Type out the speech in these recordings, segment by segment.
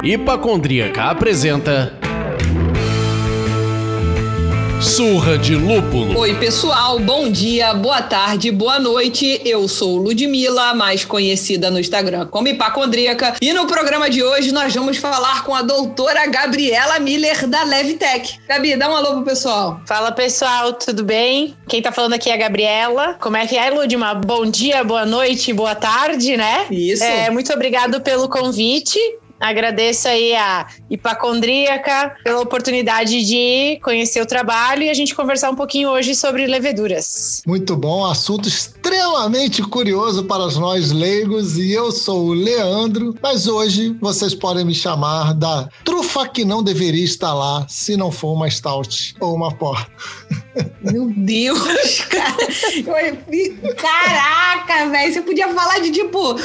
Hipacondríaca apresenta Surra de Lúpulo. Oi, pessoal, bom dia, boa tarde, boa noite. Eu sou Ludmila, mais conhecida no Instagram como Hipacondríaca. E no programa de hoje nós vamos falar com a doutora Gabriela Miller, da Levtech. Gabi, dá um alô pro pessoal. Fala, pessoal, tudo bem? Quem tá falando aqui é a Gabriela. Como é que é, Ludmila? Bom dia, boa noite, boa tarde, né? Isso. Muito obrigado pelo convite. Agradeço aí a Hipacondríaca pela oportunidade de conhecer o trabalho e a gente conversar um pouquinho hoje sobre leveduras. Muito bom, assunto extremamente curioso para nós leigos, e eu sou o Leandro, mas hoje vocês podem me chamar da trufa que não deveria estar lá se não for uma stout ou uma porta. Meu Deus, cara. Caraca, velho, você podia falar de tipo,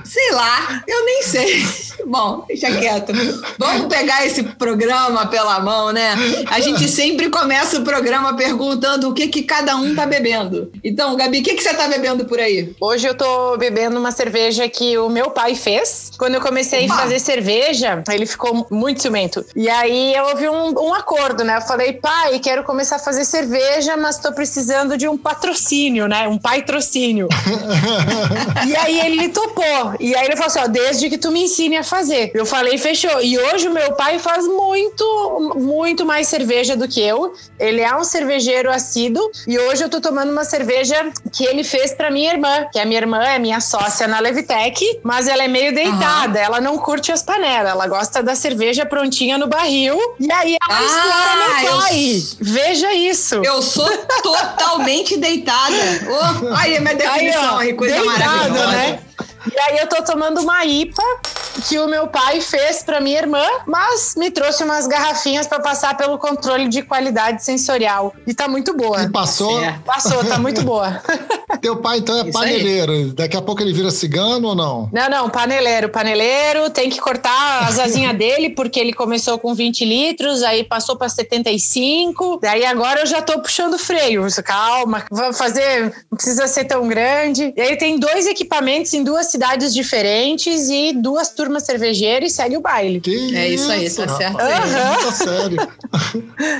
sei lá, eu nem sei. Bom, deixa quieto. Vamos pegar esse programa pela mão, né? A gente sempre começa o programa perguntando o que cada um tá bebendo. Então, Gabi, o que você tá bebendo por aí? Hoje eu tô bebendo uma cerveja que o meu pai fez. Quando eu comecei a fazer cerveja, ele ficou muito ciumento. E aí eu houve um acordo, né? Eu falei, pai, quero começar a fazer cerveja, mas tô precisando de um patrocínio, né? Um patrocínio. E aí ele topou. E aí ele falou assim, ó, desde que tu me ensine a fazer. Eu falei, fechou. E hoje o meu pai faz muito mais cerveja do que eu. Ele é um cervejeiro assíduo. E hoje eu tô tomando uma cerveja que ele fez pra minha irmã. Que a minha irmã é minha sócia na Levtech, mas ela é meio deitada. Ela não curte as panelas. Ela gosta da cerveja prontinha no barril. E aí ela explora meu pai. Veja isso. Eu sou totalmente deitada. Oh, aí é minha definição aí, coisa deitada, maravilhosa. Né? E aí eu tô tomando uma IPA que o meu pai fez pra minha irmã, mas me trouxe umas garrafinhas pra passar pelo controle de qualidade sensorial. E tá muito boa. E passou? Passou, tá muito boa. Teu pai então é paneleiro. Aí. Daqui a pouco ele vira cigano ou não? Não, paneleiro. Paneleiro, tem que cortar as asinhas dele, porque ele começou com 20 litros, aí passou pra 75, daí agora eu já tô puxando freio. Calma, vou fazer, não precisa ser tão grande. E aí tem 2 equipamentos em 2 cidades diferentes e 2 turmas cervejeiras e segue o baile. Isso aí, tá certo. Tá sério.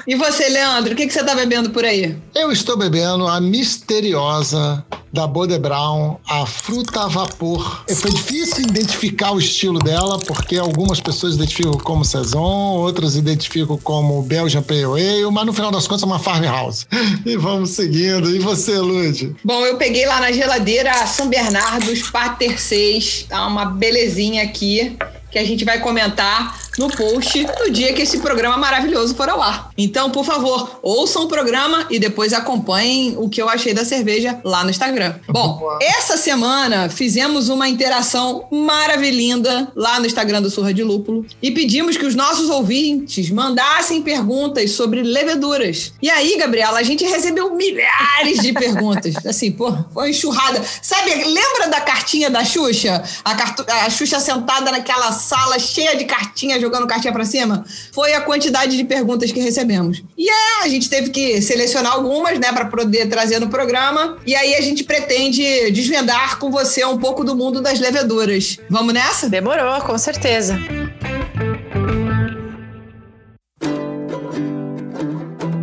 E você, Leandro, o que você tá bebendo por aí? Eu estou bebendo a misteriosa da Bode Brown, a fruta a vapor. Foi difícil identificar o estilo dela, porque algumas pessoas identificam como Saison, outras identificam como Belgian Pale Ale, mas no final das contas é uma farmhouse. E vamos seguindo. E você, Lud? Bom, eu peguei lá na geladeira a São Bernardos Pater 6, tá uma belezinha aqui, que a gente vai comentar no post no dia que esse programa maravilhoso for ao ar. Então, por favor, ouçam o programa e depois acompanhem o que eu achei da cerveja lá no Instagram. Bom, essa semana fizemos uma interação maravilhosa lá no Instagram do Surra de Lúpulo e pedimos que os nossos ouvintes mandassem perguntas sobre leveduras. E aí, Gabriela, a gente recebeu milhares de perguntas. Assim, pô, foi uma enxurrada. Sabe, lembra da cartinha da Xuxa? A Xuxa sentada naquela sala cheia de cartinhas, jogando cartinha pra cima? Foi a quantidade de perguntas que recebemos. E a gente teve que selecionar algumas, né, pra poder trazer no programa. E aí a gente pretende desvendar com você um pouco do mundo das leveduras. Vamos nessa? Demorou, com certeza.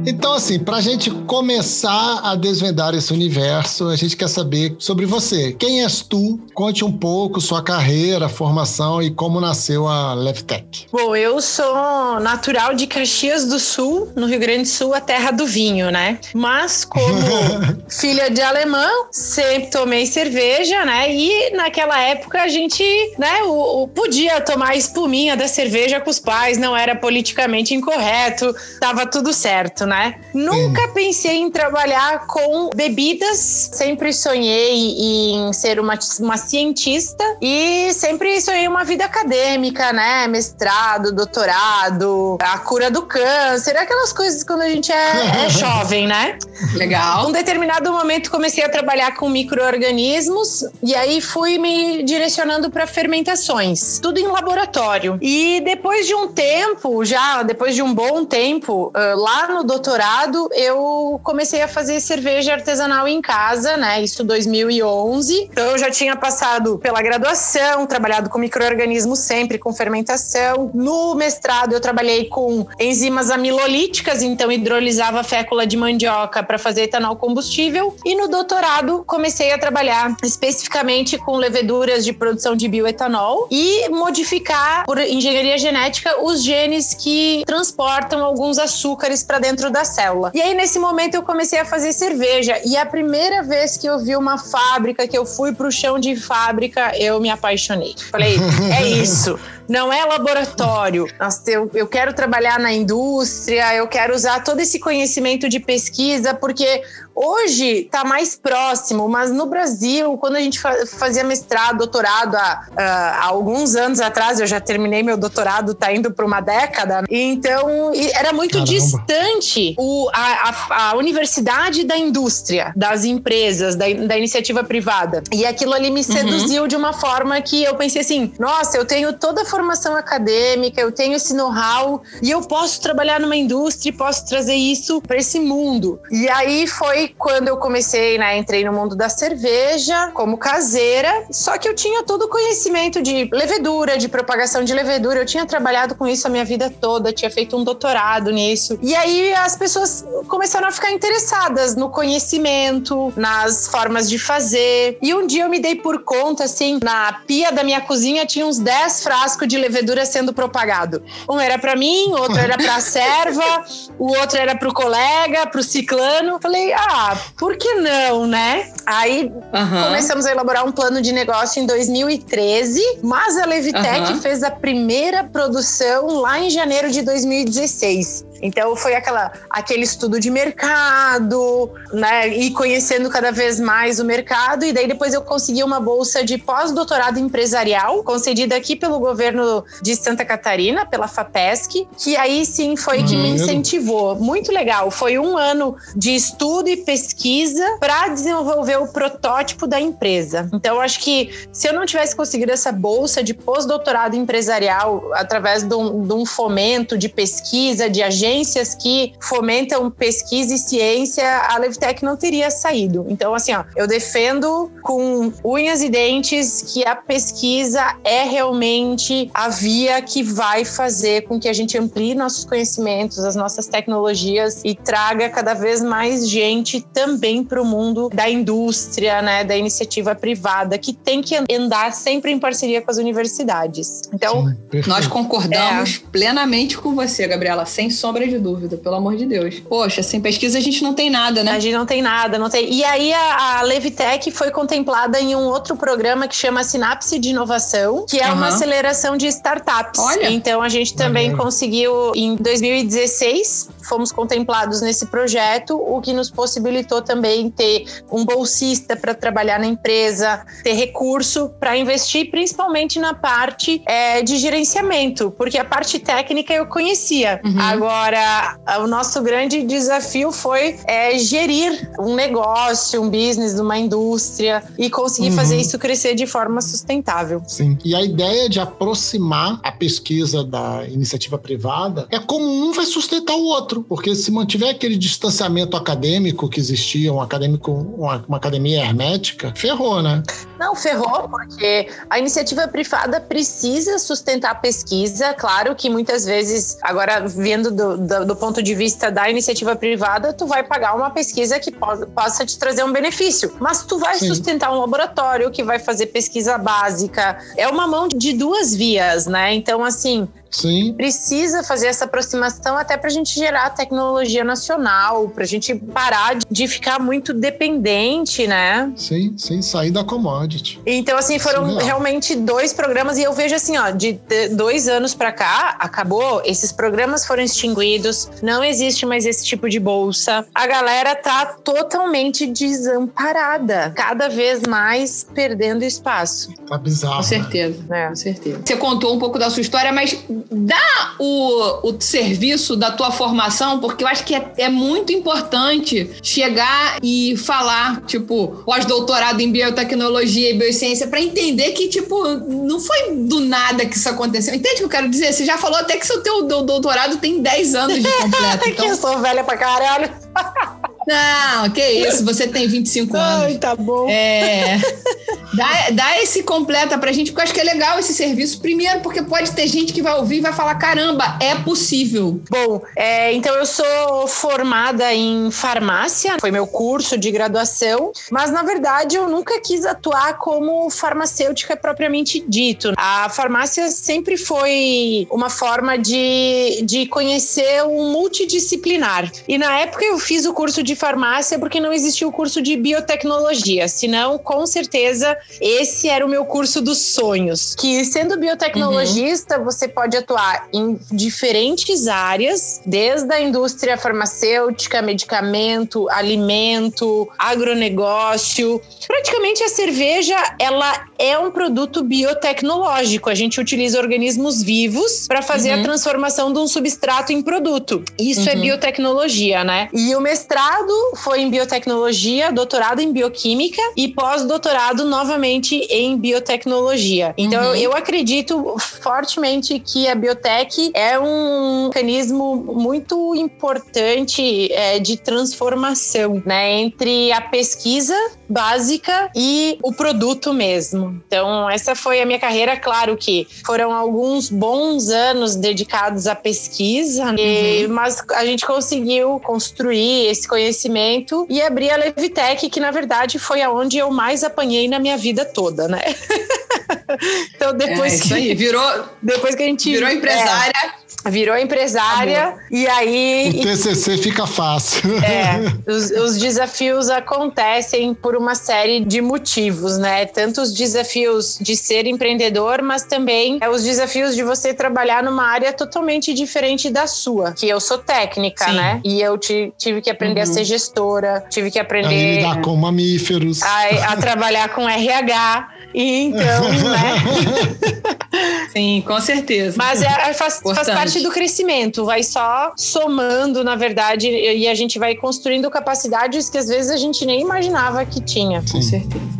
Então, assim, pra gente começar a desvendar esse universo, a gente quer saber sobre você. Quem és tu? Conte um pouco sua carreira, formação e como nasceu a Levtech. Bom, eu sou natural de Caxias do Sul, no Rio Grande do Sul, a terra do vinho, né? Mas como filha de alemão, sempre tomei cerveja, né? E naquela época a gente, né, podia tomar a espuminha da cerveja com os pais, não era politicamente incorreto, tava tudo certo, né? Nunca pensei em trabalhar com bebidas, sempre sonhei em ser uma cientista e sempre sonhei uma vida acadêmica, né? Mestrado, doutorado, a cura do câncer, aquelas coisas quando a gente é jovem, né? Legal. Num determinado momento comecei a trabalhar com micro-organismos e aí fui me direcionando para fermentações, tudo em laboratório. E depois de um tempo, depois de um bom tempo, lá no doutorado, doutorado, eu comecei a fazer cerveja artesanal em casa, né? Isso em 2011. Então, eu já tinha passado pela graduação, trabalhado com micro-organismos sempre, com fermentação. No mestrado, eu trabalhei com enzimas amilolíticas, então hidrolisava a fécula de mandioca para fazer etanol combustível. E no doutorado, comecei a trabalhar especificamente com leveduras de produção de bioetanol e modificar, por engenharia genética, os genes que transportam alguns açúcares para dentro da célula. E aí, nesse momento, eu comecei a fazer cerveja. E a primeira vez que eu vi uma fábrica, que eu fui pro chão de fábrica, eu me apaixonei. Falei, é isso. Não é laboratório. Nossa, eu quero trabalhar na indústria, eu quero usar todo esse conhecimento de pesquisa, porque hoje está mais próximo, mas no Brasil, quando a gente fazia mestrado, doutorado, há alguns anos atrás, eu já terminei meu doutorado, tá indo para uma década, então era muito distante a universidade da indústria, das empresas, da iniciativa privada. E aquilo ali me seduziu de uma forma que eu pensei assim, nossa, eu tenho toda a formação acadêmica, eu tenho esse know-how e eu posso trabalhar numa indústria e posso trazer isso para esse mundo. E aí foi quando eu comecei, né, entrei no mundo da cerveja como caseira, só que eu tinha todo o conhecimento de levedura, de propagação de levedura, eu tinha trabalhado com isso a minha vida toda, tinha feito um doutorado nisso. E aí as pessoas começaram a ficar interessadas no conhecimento, nas formas de fazer. E um dia eu me dei por conta, assim, na pia da minha cozinha tinha uns 10 frascos de levedura sendo propagado. Um era pra mim, outro era pra serva, o outro era pro colega, pro ciclano. Falei, por que não, né? Aí começamos a elaborar um plano de negócio em 2013, mas a Levitec fez a primeira produção lá em janeiro de 2016. Então foi aquele estudo de mercado, né? E conhecendo cada vez mais o mercado. E daí depois eu consegui uma bolsa de pós-doutorado empresarial, concedida aqui pelo governo de Santa Catarina, pela FAPESC, que aí sim foi que me incentivou. Muito legal. Foi um ano de estudo e pesquisa para desenvolver o protótipo da empresa. Então acho que se eu não tivesse conseguido essa bolsa de pós-doutorado empresarial através de um fomento de pesquisa, de agências que fomentam pesquisa e ciência, a Levitec não teria saído. Então, assim, eu defendo com unhas e dentes que a pesquisa é realmente a via que vai fazer com que a gente amplie nossos conhecimentos, as nossas tecnologias e traga cada vez mais gente também para o mundo da indústria, né, da iniciativa privada, que tem que andar sempre em parceria com as universidades. Então, nós concordamos plenamente com você, Gabriela, sem sombra de dúvida, pelo amor de Deus. Poxa, sem pesquisa a gente não tem nada, né? A gente não tem nada, não tem. E aí a Levitec foi contemplada em um outro programa que chama Sinapse de Inovação, que é uma aceleração de startups. Olha. Então a gente também conseguiu, em 2016, fomos contemplados nesse projeto, o que nos possibilitou também ter um bolsista para trabalhar na empresa, ter recurso para investir, principalmente na parte de gerenciamento, porque a parte técnica eu conhecia. Agora, o nosso grande desafio foi gerir um negócio, um business, uma indústria e conseguir fazer isso crescer de forma sustentável. Sim. E a ideia de aproximar a pesquisa da iniciativa privada é como um vai sustentar o outro, porque se mantiver aquele distanciamento acadêmico que existia, uma academia hermética, ferrou, né? Não, ferrou, porque a iniciativa privada precisa sustentar a pesquisa. Claro que muitas vezes, agora vendo do ponto de vista da iniciativa privada, tu vai pagar uma pesquisa que possa te trazer um benefício, mas tu vai sustentar um laboratório que vai fazer pesquisa básica. É uma mão de duas vias, né? Então, assim, precisa fazer essa aproximação até pra gente gerar tecnologia nacional, pra gente parar de ficar muito dependente, né? Sim, sair da commodity. Então, assim, foram realmente 2 programas e eu vejo assim, de 2 anos pra cá, acabou, esses programas foram extinguidos, não existe mais esse tipo de bolsa. A galera tá totalmente desamparada, cada vez mais perdendo espaço. Tá bizarro. Com certeza, com certeza. Você contou um pouco da sua história, mas dá o serviço da tua formação, porque eu acho que é muito importante chegar e falar, tipo, pós-doutorado em biotecnologia e biociência, para entender que, tipo, não foi do nada que isso aconteceu. Entende o que eu quero dizer? Você já falou até que seu teu doutorado tem 10 anos de completo. Então... Que eu sou velha pra caralho. Não, que isso, você tem 25 anos. Ai, tá bom. Dá esse completa pra gente, porque eu acho que é legal esse serviço. Primeiro, porque pode ter gente que vai ouvir e vai falar, caramba, é possível. Bom, então eu sou formada em farmácia, foi meu curso de graduação, mas na verdade eu nunca quis atuar como farmacêutica propriamente dito. A farmácia sempre foi uma forma de conhecer um multidisciplinar. E na época eu fiz o curso de farmácia porque não existia o curso de biotecnologia, senão com certeza esse era o meu curso dos sonhos, que sendo biotecnologista você pode atuar em diferentes áreas, desde a indústria farmacêutica, medicamento, alimento, agronegócio. Praticamente a cerveja, ela é um produto biotecnológico, a gente utiliza organismos vivos para fazer a transformação de um substrato em produto. Isso é biotecnologia, né? E o mestrado foi em biotecnologia, doutorado em bioquímica e pós-doutorado novamente em biotecnologia. Então eu acredito fortemente que a biotech é um mecanismo muito importante de transformação, né? Entre a pesquisa básica e o produto mesmo. Então essa foi a minha carreira. Claro que foram alguns bons anos dedicados à pesquisa, mas a gente conseguiu construir esse conhecimento e abrir a Levitec, que na verdade foi aonde eu mais apanhei na minha vida toda, né? Então depois que a gente virou empresária, virou empresária. E aí... O TCC fica fácil. Os desafios acontecem por uma série de motivos, né? Tanto os desafios de ser empreendedor, mas também os desafios de você trabalhar numa área totalmente diferente da sua, que eu sou técnica, né? E eu tive que aprender a ser gestora, tive que aprender... A lidar com mamíferos. A trabalhar com RH. E então, né? Sim, com certeza. Mas faz parte do crescimento, vai só somando, na verdade, e a gente vai construindo capacidades que às vezes a gente nem imaginava que tinha. Com certeza.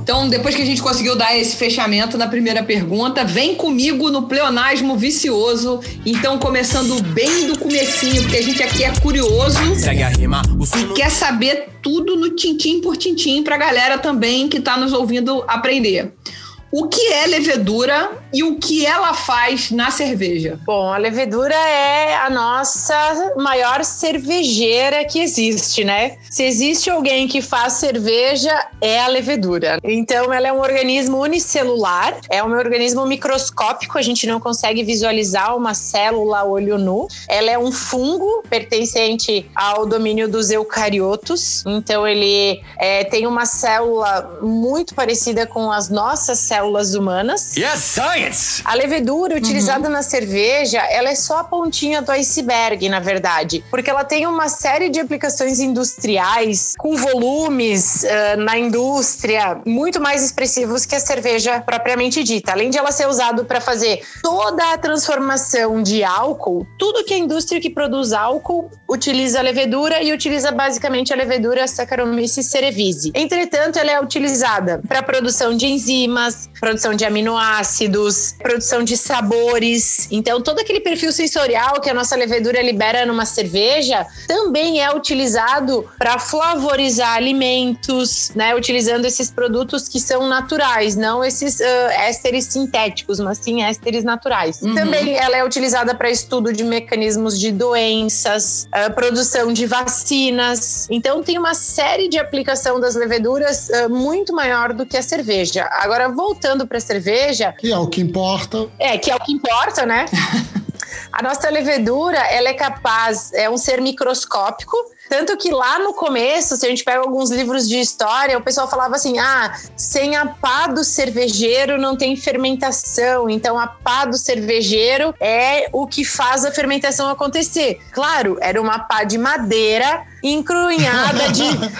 Então, depois que a gente conseguiu dar esse fechamento na primeira pergunta, vem comigo no pleonasmo vicioso. Então, começando bem do comecinho, porque a gente aqui é curioso. Segue a rima. E quer saber tudo no tintim por tintim pra galera também que tá nos ouvindo aprender. O que é levedura e o que ela faz na cerveja? Bom, a levedura é a nossa maior cervejeira que existe, né? Se existe alguém que faz cerveja, é a levedura. Então, ela é um organismo unicelular, é um organismo microscópico, a gente não consegue visualizar uma célula a olho nu. Ela é um fungo pertencente ao domínio dos eucariotos. Então, ele tem uma célula muito parecida com as nossas células humanas. Yes, science! A levedura utilizada na cerveja, ela é só a pontinha do iceberg, na verdade, porque ela tem uma série de aplicações industriais com volumes na indústria muito mais expressivos que a cerveja propriamente dita. Além de ela ser usada para fazer toda a transformação de álcool, tudo que a indústria que produz álcool utiliza a levedura e utiliza basicamente a levedura Saccharomyces cerevisiae. Entretanto, ela é utilizada para a produção de enzimas, produção de aminoácidos, produção de sabores. Então, todo aquele perfil sensorial que a nossa levedura libera numa cerveja também é utilizado para flavorizar alimentos, né? Utilizando esses produtos que são naturais, não esses ésteres sintéticos, mas sim ésteres naturais. Também ela é utilizada para estudo de mecanismos de doenças, produção de vacinas. Então, tem uma série de aplicação das leveduras muito maior do que a cerveja. Agora, voltando para a cerveja... Que é o que importa. Que é o que importa, né? A nossa levedura, ela é capaz, é um ser microscópico, Tanto que lá no começo, se a gente pega alguns livros de história, o pessoal falava assim, sem a pá do cervejeiro não tem fermentação, então a pá do cervejeiro é o que faz a fermentação acontecer. Claro, era uma pá de madeira encrunhada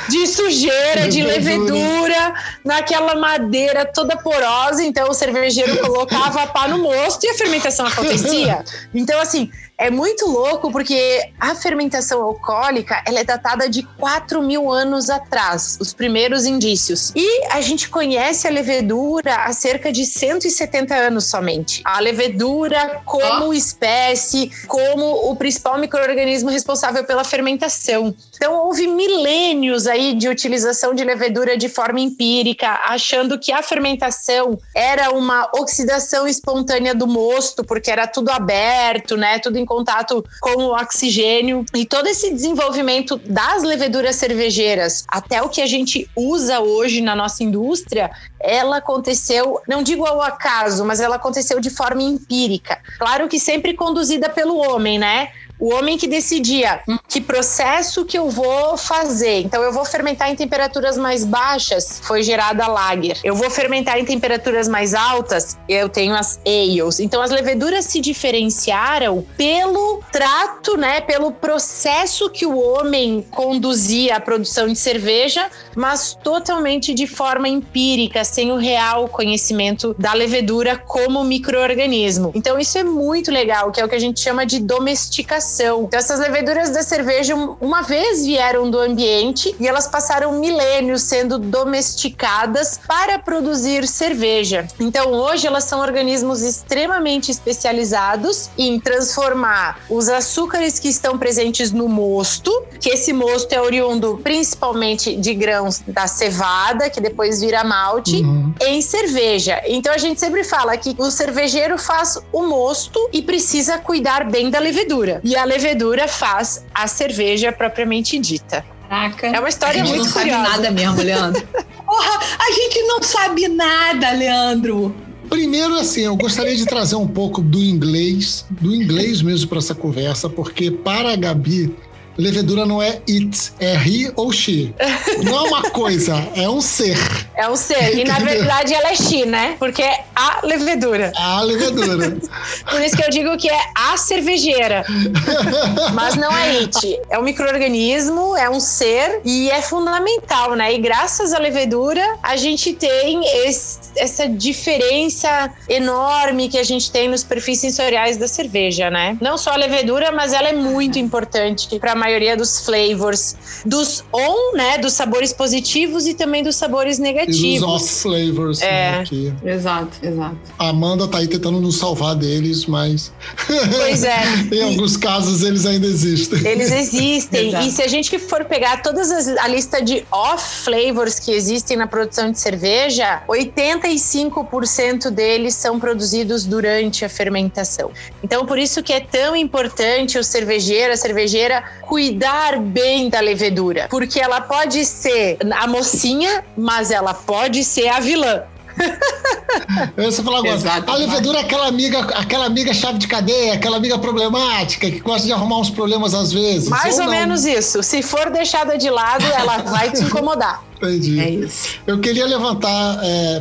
de sujeira, de levedura, naquela madeira toda porosa, então o cervejeiro colocava a pá no mosto e a fermentação acontecia. Então, assim, é muito louco porque a fermentação alcoólica, ela é datada de 4.000 anos atrás, os primeiros indícios. E a gente conhece a levedura há cerca de 170 anos somente. A levedura como espécie, como o principal micro-organismo responsável pela fermentação. Então, houve milênios aí de utilização de levedura de forma empírica, achando que a fermentação era uma oxidação espontânea do mosto, porque era tudo aberto, né? Tudo em contato com o oxigênio. E todo esse desenvolvimento das leveduras cervejeiras, até o que a gente usa hoje na nossa indústria, ela aconteceu, não digo ao acaso, mas ela aconteceu de forma empírica. Claro que sempre conduzida pelo homem, né? O homem que decidia que processo que eu vou fazer. Então, eu vou fermentar em temperaturas mais baixas, foi gerada a lager. Eu vou fermentar em temperaturas mais altas, eu tenho as ales. Então, as leveduras se diferenciaram pelo trato, né, pelo processo que o homem conduzia a produção de cerveja, mas totalmente de forma empírica, sem o real conhecimento da levedura como micro-organismo. Então, isso é muito legal, que é o que a gente chama de domesticação. Então, essas leveduras da cerveja, uma vez vieram do ambiente e elas passaram milênios sendo domesticadas para produzir cerveja. Então, hoje elas são organismos extremamente especializados em transformar os açúcares que estão presentes no mosto, que esse mosto é oriundo principalmente de grãos da cevada, que depois vira malte, em cerveja. Então, a gente sempre fala que o cervejeiro faz o mosto e precisa cuidar bem da levedura. E a levedura faz a cerveja propriamente dita. Caraca. É uma história muito curiosa. A gente não sabe nada mesmo, Leandro. Porra, a gente não sabe nada, Leandro. Primeiro, assim, eu gostaria de trazer um pouco do inglês mesmo para essa conversa, porque para a Gabi, levedura não é it, é he ou she. Não é uma coisa, é um ser. É um ser. E na verdade ela é she, né? Porque é a levedura. A levedura. Por isso que eu digo que é a cervejeira. Mas não é it. É um micro-organismo, é um ser e é fundamental, né? E graças à levedura a gente tem essa diferença enorme que a gente tem nos perfis sensoriais da cerveja, né? Não só a levedura, mas ela é muito importante para a maioria dos flavors, dos on, né? Dos sabores positivos e também dos sabores negativos. E dos off flavors. Né, aqui. Exato. A Amanda tá aí tentando nos salvar deles, mas... Pois é. Em alguns casos eles ainda existem. Eles existem. Exato. E se a gente for pegar a lista de off flavors que existem na produção de cerveja, 85% deles são produzidos durante a fermentação. Então, por isso que é tão importante o cervejeiro, a cervejeira, cuidar bem da levedura. Porque ela pode ser a mocinha, mas ela pode ser a vilã. Eu ia falar agora, a levedura é aquela amiga chave de cadeia, aquela amiga problemática, que gosta de arrumar uns problemas às vezes. Mais ou menos isso. Se for deixada de lado, ela vai te incomodar. Entendi. É isso. Eu queria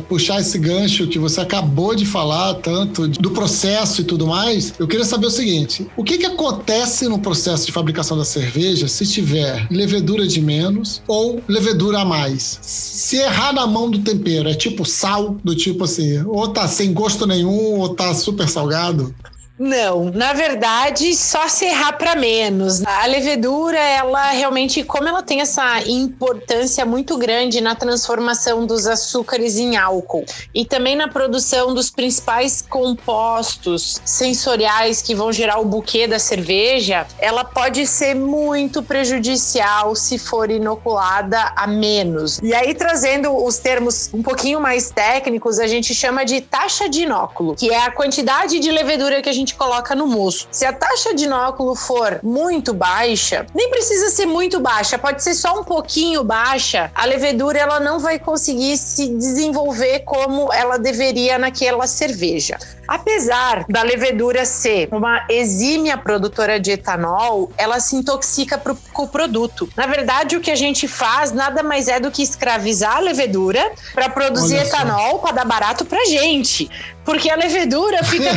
puxar esse gancho que você acabou de falar, tanto do processo e tudo mais. Eu queria saber o seguinte, o que acontece no processo de fabricação da cerveja se tiver levedura de menos ou levedura a mais? Se errar na mão do tempero, é tipo sal, do tipo assim, ou tá sem gosto nenhum, ou tá super salgado? Não, na verdade, só se errar para menos. A levedura, ela realmente, como ela tem essa importância muito grande na transformação dos açúcares em álcool e também na produção dos principais compostos sensoriais que vão gerar o buquê da cerveja, ela pode ser muito prejudicial se for inoculada a menos. E aí, trazendo os termos um pouquinho mais técnicos, a gente chama de taxa de inóculo, que é a quantidade de levedura que a gente gente coloca no mosto. Se a taxa de inóculo for muito baixa, nem precisa ser muito baixa, pode ser só um pouquinho baixa, a levedura ela não vai conseguir se desenvolver como ela deveria naquela cerveja. Apesar da levedura ser uma exímia produtora de etanol, ela se intoxica com o produto. Na verdade, o que a gente faz nada mais é do que escravizar a levedura para produzir etanol, para dar barato pra gente. Porque a levedura fica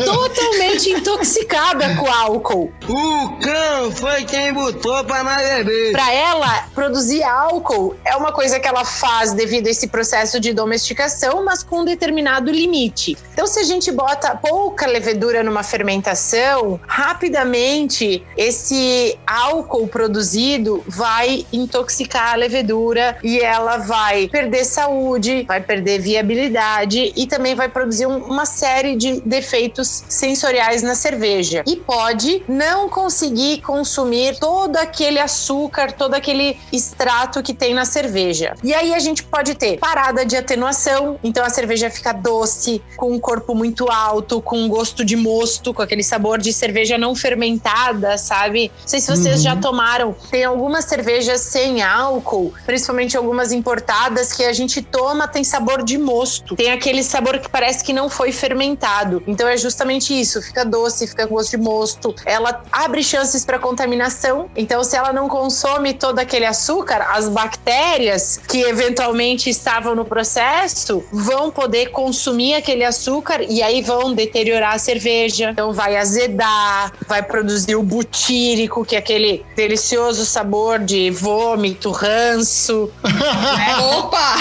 totalmente intoxicada com álcool. O cão foi quem botou pra nós beber. Para ela, produzir álcool é uma coisa que ela faz devido a esse processo de domesticação, mas com um determinado limite. Então, se a gente bota pouca levedura numa fermentação, rapidamente esse álcool produzido vai intoxicar a levedura e ela vai perder saúde, vai perder viabilidade e também vai produzir uma série de defeitos sensoriais na cerveja. E pode não conseguir consumir todo aquele açúcar, todo aquele extrato que tem na cerveja. E aí a gente pode ter parada de atenuação, então a cerveja fica doce, com um corpo muito alto, com um gosto de mosto, com aquele sabor de cerveja não fermentada, sabe? Não sei se vocês já tomaram. Tem algumas cervejas sem álcool, principalmente algumas importadas, que a gente toma, tem sabor de mosto. Tem aquele sabor que parece que não foi fermentado. Então é justamente isso, fica doce, fica com gosto de mosto. Ela abre chances para contaminação. Então se ela não consome todo aquele açúcar, as bactérias que eventualmente estavam no processo vão poder consumir aquele açúcar e aí vão deteriorar a cerveja. Então vai azedar, vai produzir o butírico, que é aquele delicioso sabor de vômito, ranço. Opa!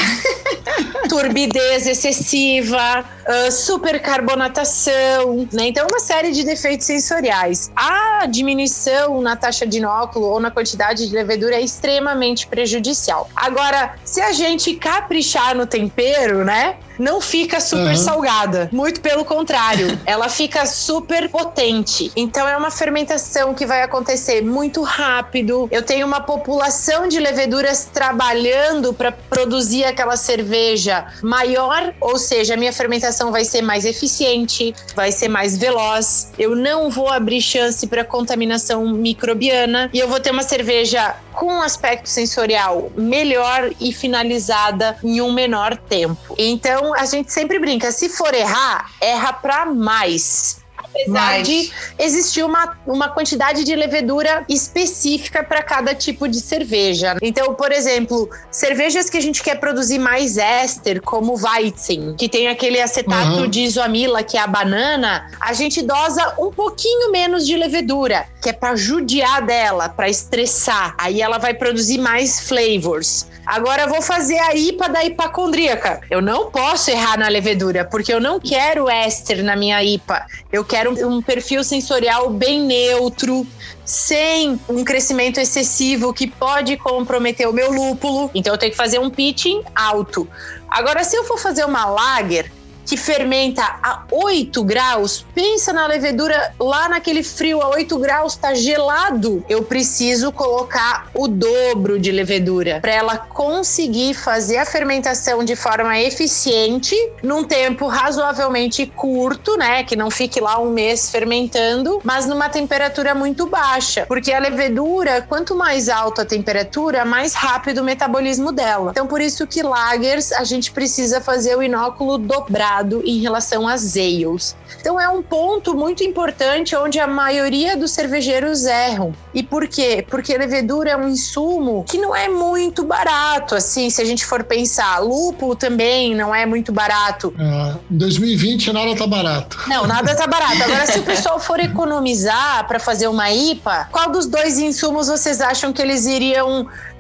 Turbidez excessiva, supercarbonatação, né? Então, uma série de defeitos sensoriais. A diminuição na taxa de inóculo ou na quantidade de levedura é extremamente prejudicial. Agora, se a gente caprichar no tempero, né? Não fica super salgada. Muito pelo contrário. Ela fica super potente. Então é uma fermentação que vai acontecer muito rápido. Eu tenho uma população de leveduras trabalhando para produzir aquela cerveja maior, ou seja, a minha fermentação vai ser mais eficiente, vai ser mais veloz. Eu não vou abrir chance para contaminação microbiana e eu vou ter uma cerveja com um aspecto sensorial melhor e finalizada em um menor tempo. Então, a gente sempre brinca, se for errar, erra para mais. Apesar de existir uma quantidade de levedura específica para cada tipo de cerveja. Então, por exemplo, cervejas que a gente quer produzir mais éster, como Weizen, que tem aquele acetato de isoamila, que é a banana, a gente dosa um pouquinho menos de levedura, que é para judiar dela, para estressar. Aí ela vai produzir mais flavors. Agora eu vou fazer a IPA da hipacondríaca. Eu não posso errar na levedura, porque eu não quero éster na minha IPA. Eu quero um perfil sensorial bem neutro, sem um crescimento excessivo que pode comprometer o meu lúpulo. Então eu tenho que fazer um pitching alto. Agora, se eu for fazer uma lager que fermenta a 8 graus, pensa na levedura lá naquele frio, a 8 graus, tá gelado. Eu preciso colocar o dobro de levedura para ela conseguir fazer a fermentação de forma eficiente, num tempo razoavelmente curto, né? Que não fique lá um mês fermentando, mas numa temperatura muito baixa. Porque a levedura, quanto mais alta a temperatura, mais rápido o metabolismo dela. Então, por isso que lagers, a gente precisa fazer o inóculo dobrado em relação às ales. Então é um ponto muito importante onde a maioria dos cervejeiros erram. E por quê? Porque a levedura é um insumo que não é muito barato, assim, se a gente for pensar. Lúpulo também não é muito barato. Em 2020 nada tá barato. Não, nada tá barato. Agora, se o pessoal for economizar para fazer uma IPA, qual dos dois insumos vocês acham que eles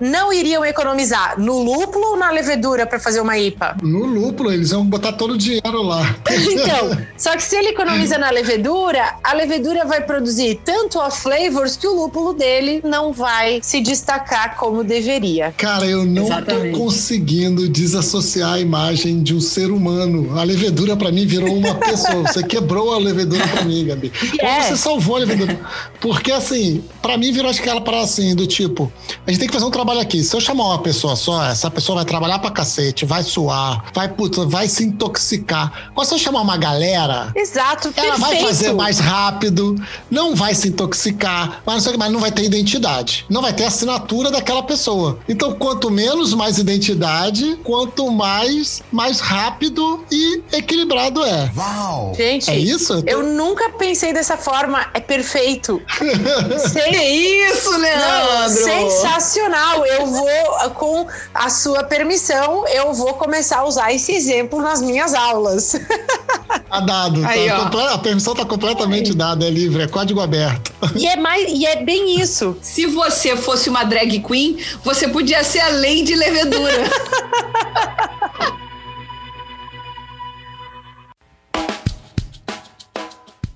não iriam economizar? No lúpulo ou na levedura para fazer uma IPA? No lúpulo, eles vão botar todo o dinheiro lá. Então, só que se ele economiza na levedura, a levedura vai produzir tanto a flavors que o lúpulo dele não vai se destacar como deveria. Cara, eu não tô conseguindo desassociar a imagem de um ser humano. A levedura pra mim virou uma pessoa. Você quebrou a levedura pra mim, Gabi. Ou você salvou a levedura. Porque assim, Pra mim, virou aquela parada assim, do tipo, a gente tem que fazer um trabalho aqui. Se eu chamar uma pessoa só, essa pessoa vai trabalhar pra cacete, vai suar, vai se intoxicar. Agora, se eu chamar uma galera... Exato, ela perfeito. vai fazer mais rápido, não vai se intoxicar, mas não vai ter identidade. Não vai ter assinatura daquela pessoa. Então, quanto menos, mais identidade, quanto mais rápido e equilibrado é. Uau! Gente, é isso? Eu nunca pensei dessa forma. É perfeito. Que isso, Leandro? Não, sensacional. Eu vou, com a sua permissão, eu vou começar a usar esse exemplo nas minhas aulas. Tá dado. Aí, a permissão tá completamente dada, é livre, é código aberto. E é bem isso. Se você fosse uma drag queen, você podia ser a Lady Levedura.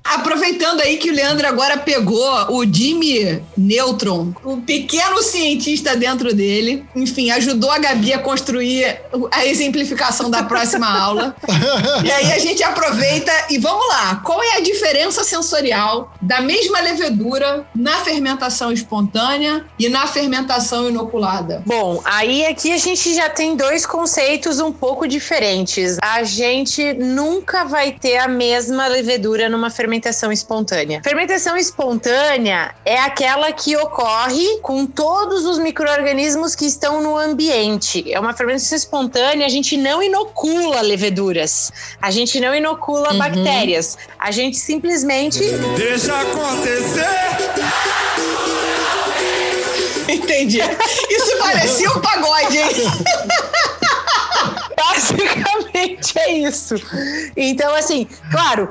Aproveitando aí que o Leandro agora pegou o Jimmy Neutron, o pequeno cientista dentro dele, enfim, ajudou a Gabi a construir a exemplificação da próxima aula. E aí a gente aproveita e vamos lá. Qual é a diferença sensorial da mesma levedura na fermentação espontânea e na fermentação inoculada? Bom, aí aqui a gente já tem dois conceitos um pouco diferentes. A gente nunca vai ter a mesma levedura numa fermentação espontânea. Fermentação espontânea é aquela que ocorre com todos os micro-organismos que estão no ambiente. É uma fermentação espontânea, a gente não inocula leveduras, a gente não inocula bactérias, a gente simplesmente... Deixa acontecer! Entendi. Isso parecia um pagode, hein? Basicamente é isso. Então, assim, claro,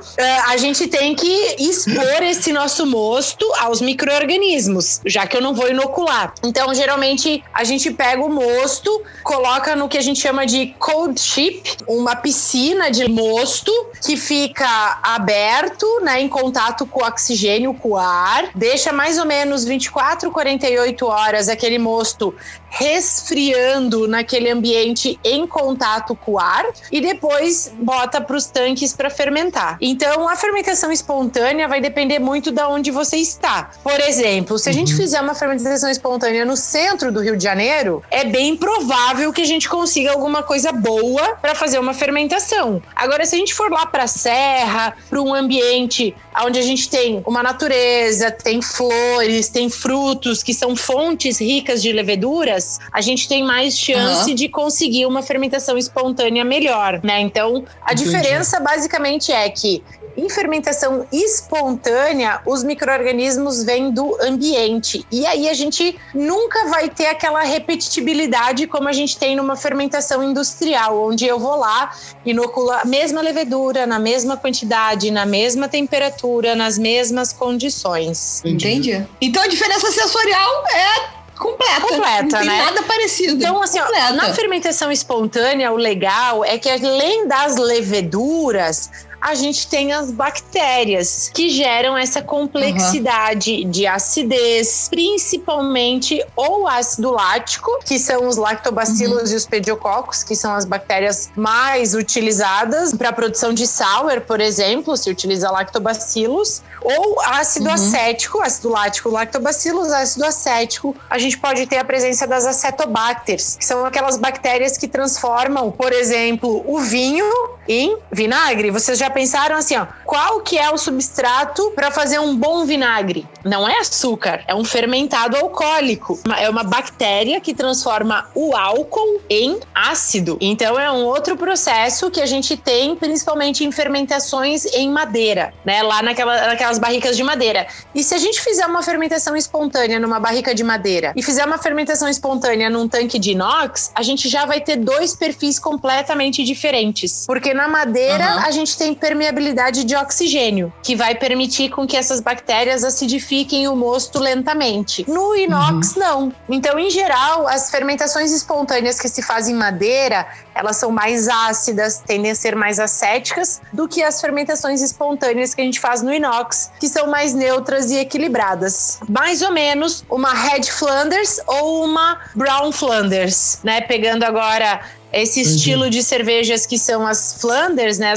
a gente tem que expor esse nosso mosto aos micro-organismos, já que eu não vou inocular. Então, geralmente, a gente pega o mosto, coloca no que a gente chama de cold ship, uma piscina de mosto que fica aberto, né, em contato com o oxigênio, com o ar, deixa mais ou menos 24, 48 horas aquele mosto resfriando naquele ambiente em contato com o ar e depois bota para os tanques para fermentar. Então, a fermentação espontânea vai depender muito de onde você está. Por exemplo, se a gente fizer uma fermentação espontânea no centro do Rio de Janeiro, é bem provável que a gente consiga alguma coisa boa para fazer uma fermentação. Agora, se a gente for lá para a serra, para um ambiente onde a gente tem uma natureza, tem flores, tem frutos que são fontes ricas de leveduras, a gente tem mais chance de conseguir uma fermentação espontânea melhor, né? Então, a diferença basicamente é que em fermentação espontânea, os micro-organismos vêm do ambiente. E aí a gente nunca vai ter aquela repetitibilidade como a gente tem numa fermentação industrial, onde eu vou lá, inoculo a mesma levedura, na mesma quantidade, na mesma temperatura, nas mesmas condições. Entendi. Então a diferença sensorial é completa, não tem nada parecido. Então, assim, ó, na fermentação espontânea, o legal é que além das leveduras, a gente tem as bactérias que geram essa complexidade de acidez, principalmente ou ácido lático, que são os lactobacilos e os pediococcus, que são as bactérias mais utilizadas para a produção de sour, por exemplo, se utiliza lactobacilos, ou ácido acético, ácido lático, lactobacilos, ácido acético. A gente pode ter a presença das acetobacters, que são aquelas bactérias que transformam, por exemplo, o vinho em vinagre. Vocês já pensaram assim, ó, qual que é o substrato para fazer um bom vinagre? Não é açúcar, é um fermentado alcoólico. É uma bactéria que transforma o álcool em ácido. Então é um outro processo que a gente tem principalmente em fermentações em madeira, né? Lá naquelas barricas de madeira. E se a gente fizer uma fermentação espontânea numa barrica de madeira e fizer uma fermentação espontânea num tanque de inox, a gente já vai ter dois perfis completamente diferentes. Porque na madeira a gente tem permeabilidade de oxigênio, que vai permitir com que essas bactérias acidifiquem o mosto lentamente. No inox, não. Então, em geral, as fermentações espontâneas que se fazem em madeira, elas são mais ácidas, tendem a ser mais acéticas do que as fermentações espontâneas que a gente faz no inox, que são mais neutras e equilibradas. Mais ou menos uma Red Flanders ou uma Brown Flanders, né? Pegando agora esse estilo de cervejas que são as Flanders, né?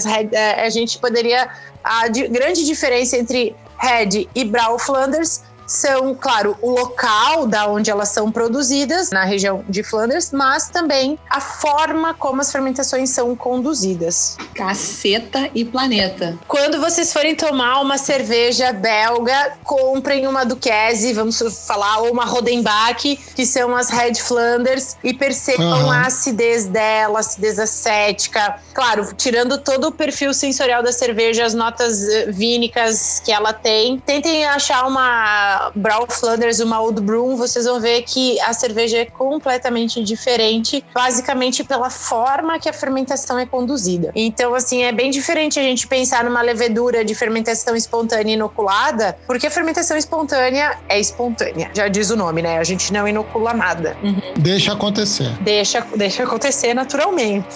A gente poderia... A grande diferença entre Red e Brown Flanders são, claro, o local da onde elas são produzidas, na região de Flanders, mas também a forma como as fermentações são conduzidas. Caceta e planeta. Quando vocês forem tomar uma cerveja belga, comprem uma Duquesne, vamos falar, ou uma Rodenbach, que são as Red Flanders, e percebam a acidez dela, acidez acética. Claro, tirando todo o perfil sensorial da cerveja, as notas vínicas que ela tem. Tentem achar uma Brown Flanders, uma Old Broom, vocês vão ver que a cerveja é completamente diferente, basicamente pela forma que a fermentação é conduzida. Então, assim, é bem diferente a gente pensar numa levedura de fermentação espontânea inoculada, porque a fermentação espontânea é espontânea. Já diz o nome, né? A gente não inocula nada. Deixa acontecer. Deixa acontecer naturalmente.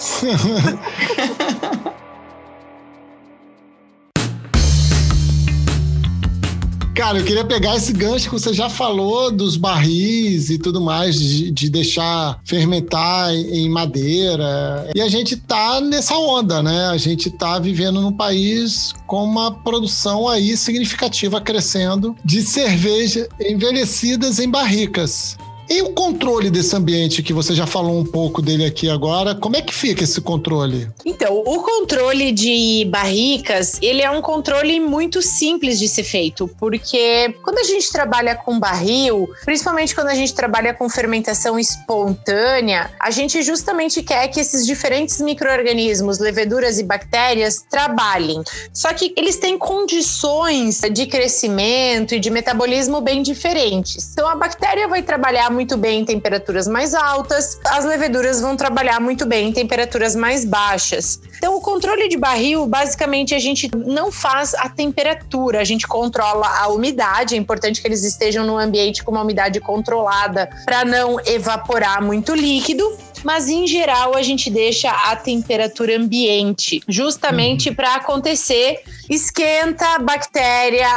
Cara, eu queria pegar esse gancho que você já falou dos barris e tudo mais, de deixar fermentar em madeira. E a gente tá nessa onda, né? A gente tá vivendo num país com uma produção aí significativa crescendo de cerveja envelhecidas em barricas. E o controle desse ambiente, que você já falou um pouco dele aqui agora, como é que fica esse controle? Então, o controle de barricas, ele é um controle muito simples de ser feito, porque quando a gente trabalha com barril, principalmente quando a gente trabalha com fermentação espontânea, a gente justamente quer que esses diferentes micro-organismos, leveduras e bactérias, trabalhem. Só que eles têm condições de crescimento e de metabolismo bem diferentes. Então, a bactéria vai trabalhar muito bem em temperaturas mais altas, as leveduras vão trabalhar muito bem em temperaturas mais baixas. Então, o controle de barril, basicamente, a gente não faz a temperatura, a gente controla a umidade, é importante que eles estejam num ambiente com uma umidade controlada para não evaporar muito líquido. Mas, em geral, a gente deixa a temperatura ambiente, justamente para acontecer, esquenta, bactéria,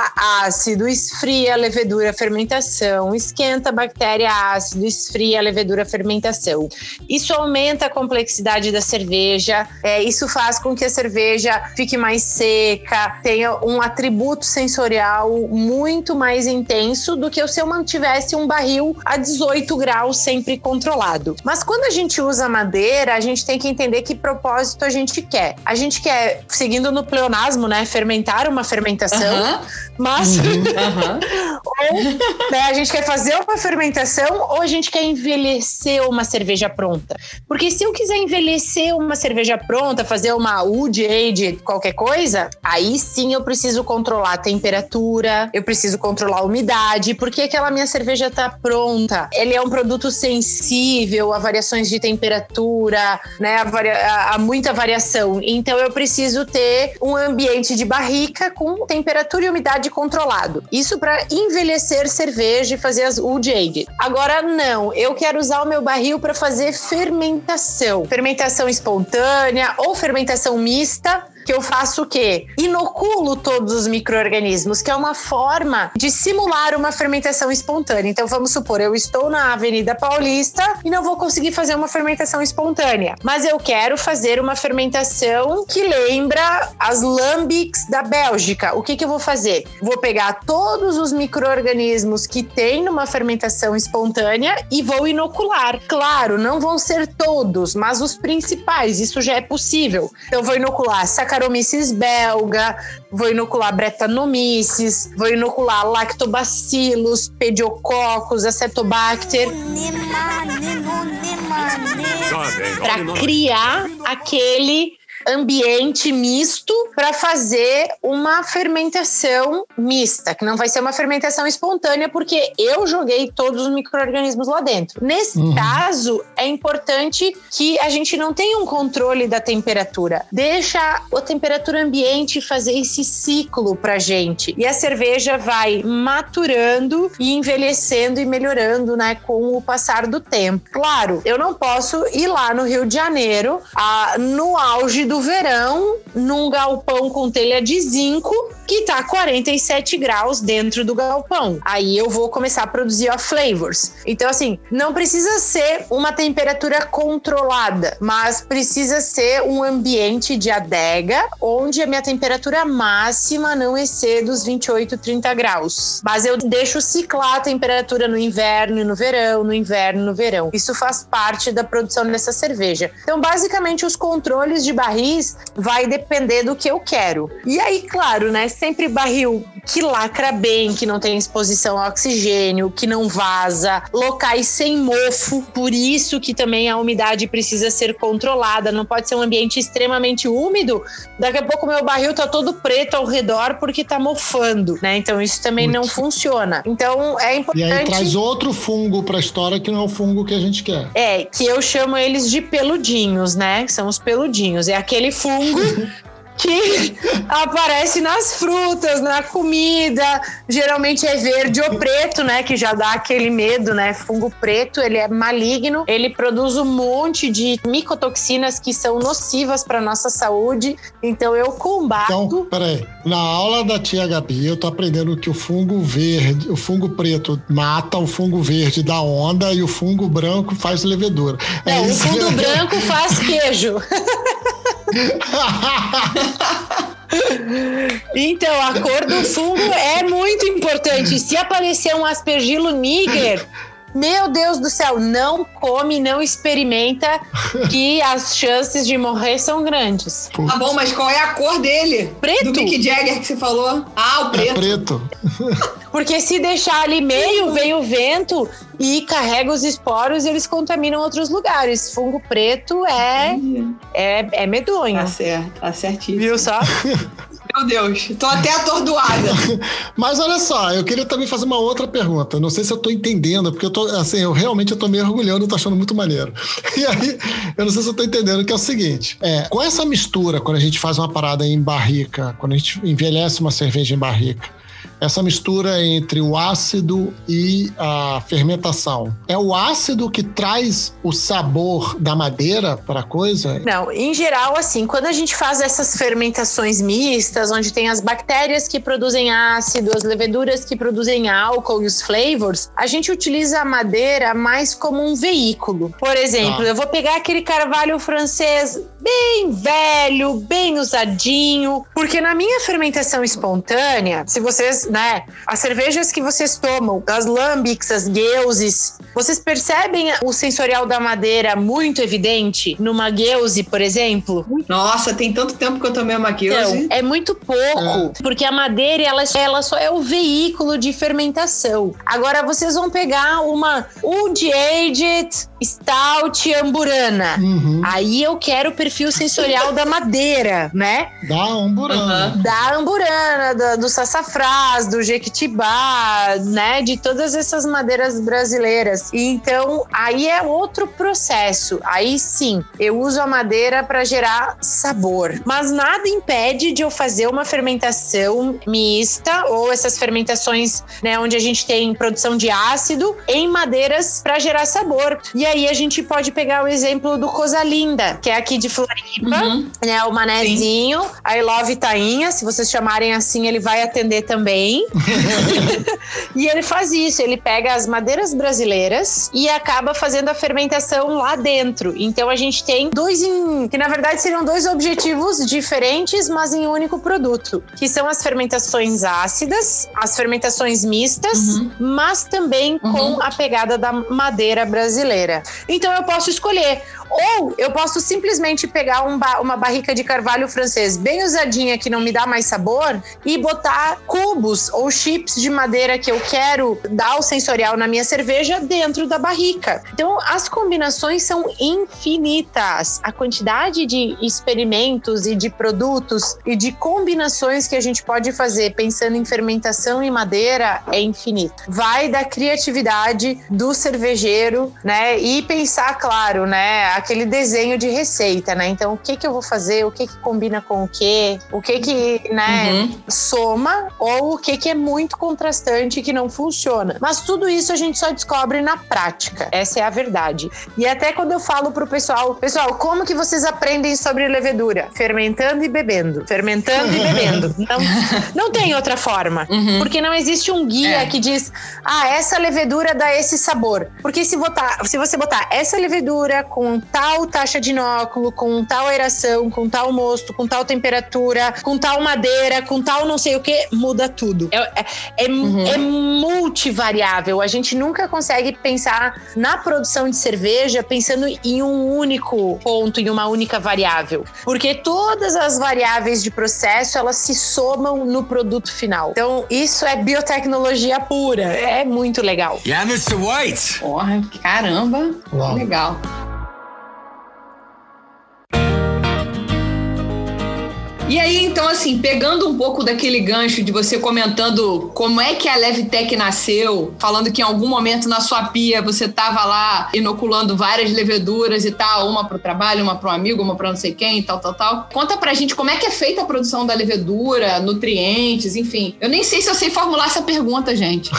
ácido, esfria, levedura, fermentação, esquenta, bactéria, ácido, esfria, levedura, fermentação. Isso aumenta a complexidade da cerveja, isso faz com que a cerveja fique mais seca, tenha um atributo sensorial muito mais intenso do que se eu mantivesse um barril a 18 graus sempre controlado. Mas quando a gente usa madeira, a gente tem que entender que propósito a gente quer. A gente quer, seguindo no pleonasmo, né, fermentar uma fermentação, mas ou, né, a gente quer fazer uma fermentação ou a gente quer envelhecer uma cerveja pronta. Porque se eu quiser envelhecer uma cerveja pronta, fazer uma wood age, qualquer coisa, aí sim eu preciso controlar a temperatura, eu preciso controlar a umidade, porque aquela minha cerveja tá pronta. Ele é um produto sensível a variações de temperatura, né, a muita variação. Então eu preciso ter um ambiente de barrica com temperatura e umidade controlado. Isso para envelhecer cerveja e fazer as wood age. Agora não, eu quero usar o meu barril para fazer fermentação. Fermentação espontânea ou fermentação mista. Que eu faço o quê? Inoculo todos os micro-organismos, que é uma forma de simular uma fermentação espontânea. Então, vamos supor, eu estou na Avenida Paulista e não vou conseguir fazer uma fermentação espontânea. Mas eu quero fazer uma fermentação que lembra as lambics da Bélgica. O que eu vou fazer? Vou pegar todos os micro-organismos que tem numa fermentação espontânea e vou inocular. Claro, não vão ser todos, mas os principais. Isso já é possível. Então, eu vou inocular Saccharomyces belga, vou inocular Brettanomyces, vou inocular Lactobacillus, Pediococcus, Acetobacter, para criar aquele ambiente misto para fazer uma fermentação mista, que não vai ser uma fermentação espontânea, porque eu joguei todos os micro-organismos lá dentro. Nesse caso, é importante que a gente não tenha um controle da temperatura. Deixa a temperatura ambiente fazer esse ciclo pra gente. E a cerveja vai maturando e envelhecendo e melhorando, né, com o passar do tempo. Claro, eu não posso ir lá no Rio de Janeiro, no auge do verão num galpão com telha de zinco que tá 47 graus dentro do galpão. Aí eu vou começar a produzir off flavors. Então, assim, não precisa ser uma temperatura controlada, mas precisa ser um ambiente de adega onde a minha temperatura máxima não exceda os 28, 30 graus. Mas eu deixo ciclar a temperatura no inverno e no verão, no inverno e no verão. Isso faz parte da produção dessa cerveja. Então, basicamente, os controles de barris vai depender do que eu quero. E aí, claro, né? Sempre barril que lacra bem, que não tem exposição ao oxigênio, que não vaza, locais sem mofo, por isso que também a umidade precisa ser controlada, não pode ser um ambiente extremamente úmido, daqui a pouco meu barril tá todo preto ao redor porque tá mofando, né? Então isso também não funciona. Então é importante... E aí traz outro fungo pra história que não é o fungo que a gente quer. É, que eu chamo eles de peludinhos, né? Que são os peludinhos, é aquele fungo... que aparece nas frutas, na comida, geralmente é verde ou preto, né, que já dá aquele medo, né, fungo preto, ele é maligno, ele produz um monte de micotoxinas que são nocivas para nossa saúde, então eu combato... Então, peraí, na aula da tia Gabi, eu tô aprendendo que o fungo verde, o fungo preto mata, o fungo verde dá onda e o fungo branco faz levedura. Não, o fungo branco faz queijo. Então, a cor do fungo é muito importante. Se aparecer um aspergilo níger, meu Deus do céu, não come, não experimenta, que as chances de morrer são grandes. Tá bom, mas qual é a cor dele? Preto. Do Mick Jagger que você falou? Ah, o preto. É preto. Porque se deixar ali meio, vem o vento e carrega os esporos e eles contaminam outros lugares. Fungo preto é medonho. Tá certo, tá certíssimo. Viu só? Meu Deus, tô até atordoada. Mas olha só, eu queria também fazer uma outra pergunta. Não sei se eu tô entendendo, porque eu realmente tô mergulhando e tô achando muito maneiro. E aí, eu não sei se eu tô entendendo, que é o seguinte. Com essa mistura, quando a gente faz uma parada em barrica, quando a gente envelhece uma cerveja em barrica, essa mistura entre o ácido e a fermentação. É o ácido que traz o sabor da madeira para a coisa? Não, em geral, assim, quando a gente faz essas fermentações mistas, onde tem as bactérias que produzem ácido, as leveduras que produzem álcool e os flavors, a gente utiliza a madeira mais como um veículo. Por exemplo, eu vou pegar aquele carvalho francês bem velho, bem usadinho, porque na minha fermentação espontânea, se vocês, né, as cervejas que vocês tomam, as lambics, as gueuses, vocês percebem o sensorial da madeira muito evidente numa gueuse, por exemplo? Nossa, tem tanto tempo que eu tomei uma gueuse. Então, é muito pouco, porque a madeira, ela só é o veículo de fermentação. Agora, vocês vão pegar uma Old Aged Stout Amburana. Aí eu quero o perfil sensorial da madeira, né? Da Amburana. Da Amburana, do sassafrás, do jequitibá, né? De todas essas madeiras brasileiras. E então, aí é outro processo. Aí sim, eu uso a madeira para gerar sabor. Mas nada impede de eu fazer uma fermentação mista ou essas fermentações, né? Onde a gente tem produção de ácido em madeiras para gerar sabor. E aí a gente pode pegar o exemplo do Coisa Linda, que é aqui de Floripa, né? O manezinho, I Love Tainha, se vocês chamarem assim, ele vai atender também. E ele faz isso, ele pega as madeiras brasileiras e acaba fazendo a fermentação lá dentro. Então a gente tem que na verdade seriam dois objetivos diferentes, mas em um único produto, que são as fermentações ácidas, as fermentações mistas, mas também com a pegada da madeira brasileira. Então eu posso escolher, ou eu posso simplesmente pegar uma barrica de carvalho francês bem usadinha, que não me dá mais sabor, e botar cubos ou chips de madeira que eu quero dar o sensorial na minha cerveja dentro da barrica. Então as combinações são infinitas. A quantidade de experimentos e de produtos e de combinações que a gente pode fazer pensando em fermentação e madeira é infinito. Vai da criatividade do cervejeiro, né? aí pensar, claro, né, aquele desenho de receita, né? Então, o que eu vou fazer, o que combina com o que, né, soma, ou o que é muito contrastante e que não funciona. Mas tudo isso a gente só descobre na prática. Essa é a verdade. E até quando eu falo pro pessoal, como que vocês aprendem sobre levedura? Fermentando e bebendo. Fermentando e bebendo. Não tem outra forma. Porque não existe um guia que diz, essa levedura dá esse sabor. Porque se você botar essa levedura com tal taxa de inóculo, com tal aeração, com tal mosto, com tal temperatura, com tal madeira, com tal não sei o que, muda tudo. É multivariável. A gente nunca consegue pensar na produção de cerveja pensando em um único ponto, em uma única variável. Porque todas as variáveis de processo, elas se somam no produto final. Então, isso é biotecnologia pura. É muito legal. Yeah, Mr. White! Porra, caramba. Uau. Legal. E aí, então, assim, pegando um pouco daquele gancho de você comentando como é que a Levtech nasceu, falando que em algum momento na sua pia você estava lá inoculando várias leveduras e tal, uma para o trabalho, uma para um amigo, uma para não sei quem, tal. Conta pra gente como é que é feita a produção da levedura, nutrientes, enfim. Eu nem sei se eu sei formular essa pergunta, gente.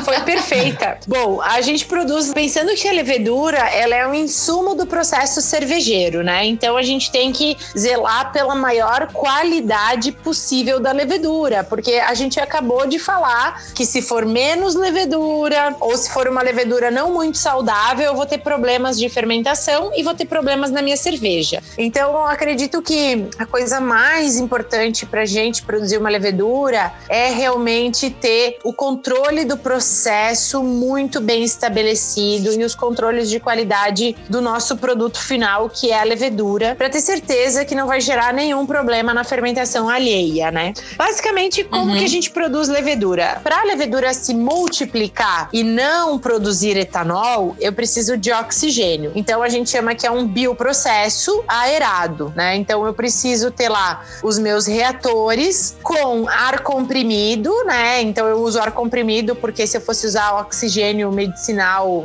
Foi perfeita. Bom, a gente produz pensando que a levedura, ela é um insumo do processo cervejeiro, né? Então a gente tem que zelar pela maior qualidade possível da levedura, porque a gente acabou de falar que se for menos levedura ou se for uma levedura não muito saudável, eu vou ter problemas de fermentação e vou ter problemas na minha cerveja. Então eu acredito que a coisa mais importante pra gente produzir uma levedura é realmente ter o controle do processo muito bem estabelecido e os controles de qualidade do nosso produto final, que é a levedura, para ter certeza que não vai gerar nenhum problema na fermentação alheia, né? Basicamente, como que a gente produz levedura? Para a levedura se multiplicar e não produzir etanol, eu preciso de oxigênio. Então, a gente chama que é um bioprocesso aerado, né? Então, eu preciso ter lá os meus reatores com ar comprimido, né? Então, eu uso ar comprimido porque se eu fosse usar oxigênio medicinal,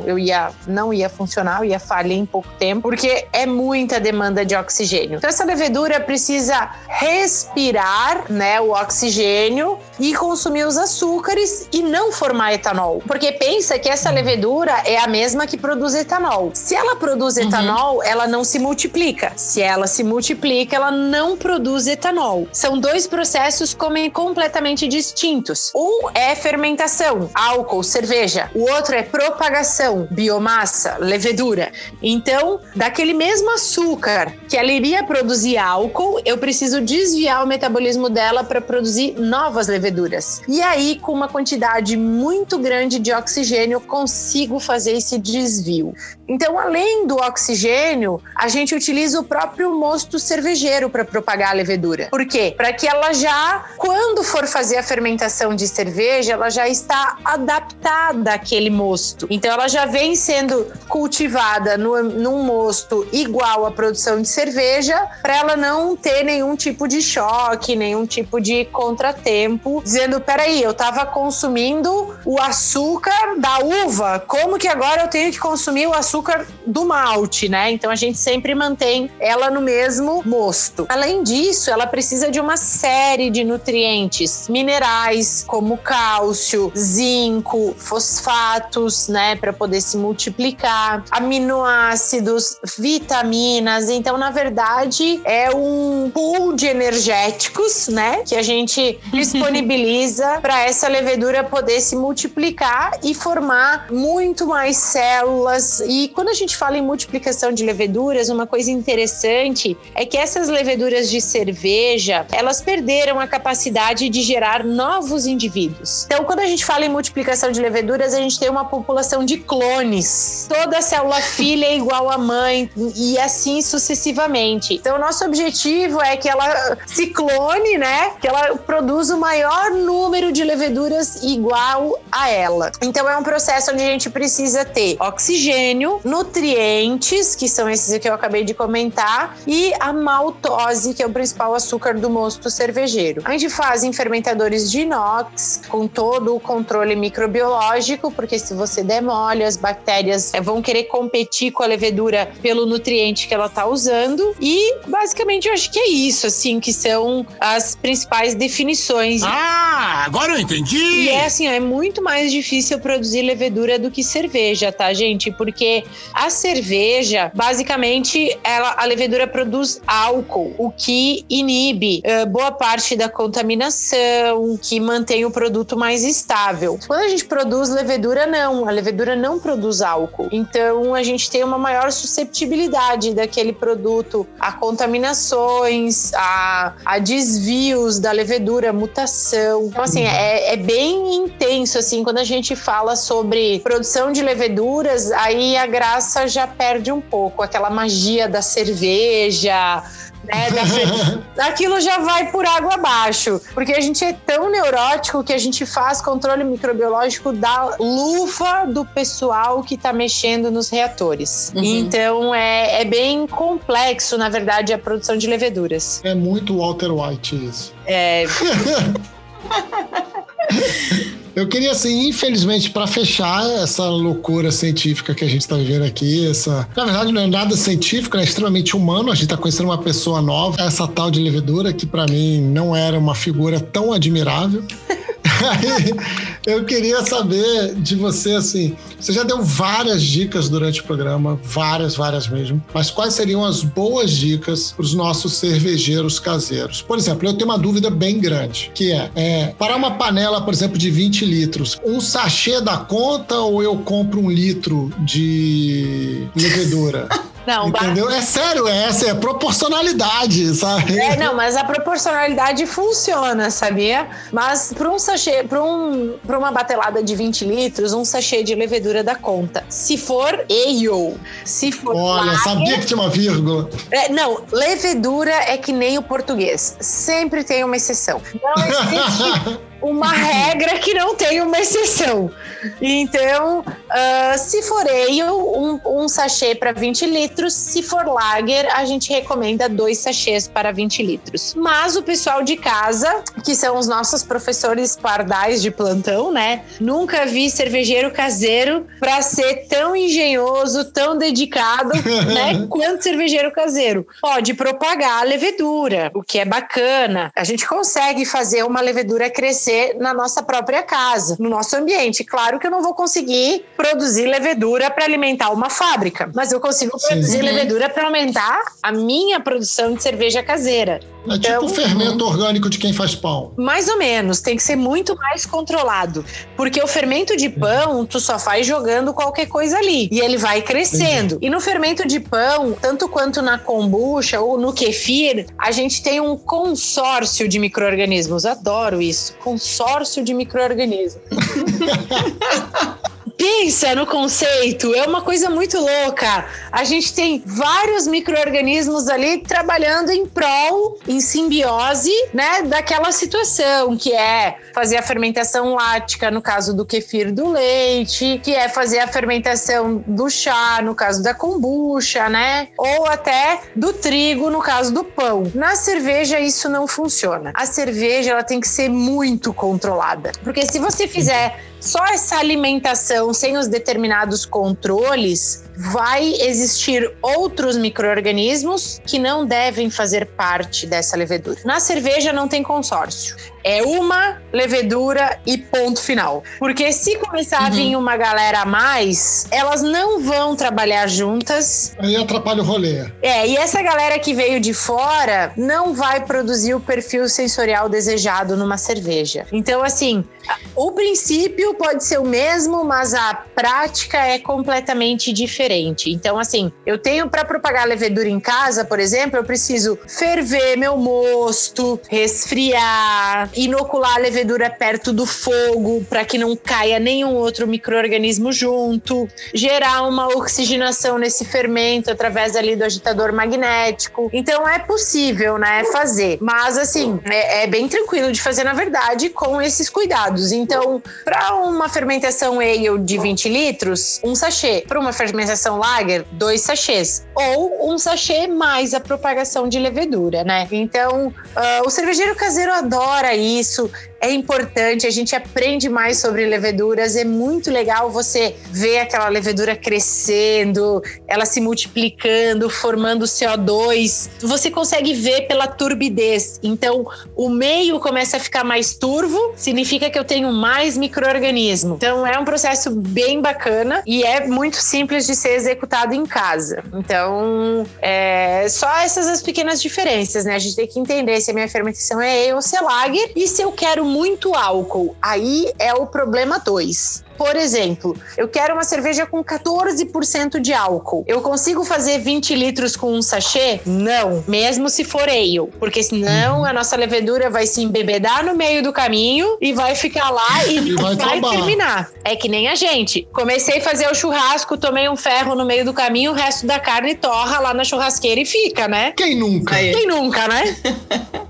não ia funcionar, eu ia falhar em pouco tempo, porque é muita demanda de oxigênio. Então, essa levedura precisa respirar, né, o oxigênio e consumir os açúcares e não formar etanol. Porque pensa que essa levedura é a mesma que produz etanol. Se ela produz etanol, ela não se multiplica. Se ela se multiplica, ela não produz etanol. São dois processos completamente distintos. Um é fermentação, álcool, cerveja. O outro é propagação, biomassa, levedura. Então, daquele mesmo açúcar que ela iria produzir álcool, eu preciso desviar o metabolismo dela para produzir novas leveduras. E aí, com uma quantidade muito grande de oxigênio, eu consigo fazer esse desvio. Então, além do oxigênio, a gente utiliza o próprio mosto cervejeiro para propagar a levedura. Por quê? Para que ela já, quando for fazer a fermentação de cerveja, ela já está adaptada àquele mosto. Então, ela já vem sendo cultivada num mosto igual à produção de cerveja, para ela não ter nenhum tipo de choque, nenhum tipo de contratempo, dizendo, peraí, eu estava consumindo o açúcar da uva, como que agora eu tenho que consumir o açúcar do malte, né? Então a gente sempre mantém ela no mesmo mosto. Além disso, ela precisa de uma série de nutrientes, minerais, como cálcio, zinco, fosfatos, né, para poder se multiplicar, aminoácidos, vitaminas. Então, na verdade, é um pool de energéticos, né, que a gente disponibiliza para essa levedura poder se multiplicar e formar muito mais células. E quando a gente fala em multiplicação de leveduras, uma coisa interessante é que essas leveduras de cerveja, elas perderam a capacidade de gerar novos indivíduos. Então, quando a gente fala em multiplicação de leveduras, a gente tem uma população de clones. Toda célula filha é igual à mãe e assim sucessivamente. Então, o nosso objetivo é que ela se clone, né? Que ela produza o maior número de leveduras igual a ela. Então, é um processo onde a gente precisa ter oxigênio, nutrientes, que são esses que eu acabei de comentar, e a maltose, que é o principal açúcar do mosto cervejeiro. A gente faz em fermentadores de inox, com todo o controle controle microbiológico, porque se você der mole, as bactérias vão querer competir com a levedura pelo nutriente que ela está usando. E basicamente eu acho que é isso, assim, que são as principais definições. Ah, agora eu entendi! E é assim, é muito mais difícil produzir levedura do que cerveja, tá, gente? Porque a cerveja, basicamente, a levedura produz álcool, o que inibe boa parte da contaminação, que mantém o produto mais estável. Quando a gente produz levedura, não. A levedura não produz álcool. Então, a gente tem uma maior susceptibilidade daquele produto a contaminações, a desvios da levedura, mutação. Então, assim, é bem intenso, assim, quando a gente fala sobre produção de leveduras, aí a graça já perde um pouco, aquela magia da cerveja, né? Aquilo já vai por água abaixo, porque a gente é tão neurótico que a gente faz controle microbiológico da luva do pessoal que tá mexendo nos reatores. Então é bem complexo, na verdade, a produção de leveduras. É muito Walter White isso. Eu queria, assim, infelizmente, para fechar essa loucura científica que a gente está vivendo aqui, na verdade não é nada científico, é extremamente humano, a gente está conhecendo uma pessoa nova, essa tal de levedura, que para mim não era uma figura tão admirável. Aí, eu queria saber de você, assim, você já deu várias dicas durante o programa, várias mesmo, mas quais seriam as boas dicas para os nossos cervejeiros caseiros? Por exemplo, eu tenho uma dúvida bem grande, que para uma panela, por exemplo, de 20 litros, um sachê dá conta ou eu compro 1 litro de levedura? Não, entendeu? É sério, essa é a proporcionalidade, sabe? Não, mas a proporcionalidade funciona, sabia? Mas para um sachê, para uma batelada de 20 litros, um sachê de levedura dá conta. Se for ale, se for Olha, sabia que tinha uma vírgula. Não, levedura é que nem o português. Sempre tem uma exceção. Não existe uma regra que não tem uma exceção. Então, se for ale, um sachê para 20 litros. Se for lager, a gente recomenda 2 sachês para 20 litros. Mas o pessoal de casa, que são os nossos professores pardais de plantão, né? Nunca vi cervejeiro caseiro para ser tão engenhoso, tão dedicado, né? Quanto cervejeiro caseiro. Pode propagar a levedura, o que é bacana. A gente consegue fazer uma levedura crescer na nossa própria casa, no nosso ambiente. Claro que eu não vou conseguir produzir levedura para alimentar uma fábrica, mas eu consigo produzir levedura para aumentar a minha produção de cerveja caseira. É tipo o fermento orgânico de quem faz pão. Mais ou menos, tem que ser muito mais controlado. Porque o fermento de pão, tu só faz jogando qualquer coisa ali. E ele vai crescendo. E no fermento de pão, tanto quanto na kombucha ou no kefir, a gente tem um consórcio de micro-organismos. Adoro isso. Consórcio de micro-organismos. Pensa no conceito, é uma coisa muito louca. A gente tem vários micro-organismos ali trabalhando em prol, em simbiose, né, daquela situação, que é fazer a fermentação láctica, no caso do kefir do leite, que é fazer a fermentação do chá, no caso da kombucha, né, ou até do trigo, no caso do pão. Na cerveja, isso não funciona. A cerveja, ela tem que ser muito controlada, porque se você fizer só essa alimentação sem os determinados controles, vai existir outros micro-organismos que não devem fazer parte dessa levedura. Na cerveja não tem consórcio. É uma levedura e ponto final. Porque se começar a vir uma galera a mais, elas não vão trabalhar juntas. Aí atrapalha o rolê. E essa galera que veio de fora não vai produzir o perfil sensorial desejado numa cerveja. Então, assim, o princípio pode ser o mesmo, mas a prática é completamente diferente. Então, assim, eu tenho para propagar levedura em casa, por exemplo, eu preciso ferver meu mosto, resfriar, inocular a levedura perto do fogo para que não caia nenhum outro micro-organismo junto, gerar uma oxigenação nesse fermento através ali do agitador magnético. Então é possível, né, fazer. Mas assim, é bem tranquilo de fazer, na verdade, com esses cuidados. Então, para uma fermentação ale de 20 litros, um sachê. Para uma fermentação lager, 2 sachês. Ou um sachê mais a propagação de levedura, né? Então, o cervejeiro caseiro adora isso. é importante, a gente aprende mais sobre leveduras, é muito legal você ver aquela levedura crescendo, ela se multiplicando, formando CO2. Você consegue ver pela turbidez. Então, o meio começa a ficar mais turvo, significa que eu tenho mais micro-organismo. Então, é um processo bem bacana e é muito simples de ser executado em casa. Então, só essas as pequenas diferenças, né? A gente tem que entender se a minha fermentação é ale ou se é lager e se eu quero muito álcool. Aí é o problema 2. Por exemplo, eu quero uma cerveja com 14% de álcool. Eu consigo fazer 20 litros com um sachê? Não, mesmo se for ale. Porque senão a nossa levedura vai se embebedar no meio do caminho e vai ficar lá e não vai terminar. É que nem a gente. Comecei a fazer o churrasco, tomei um ferro no meio do caminho, o resto da carne torra lá na churrasqueira e fica, né? Quem nunca? Quem nunca, né?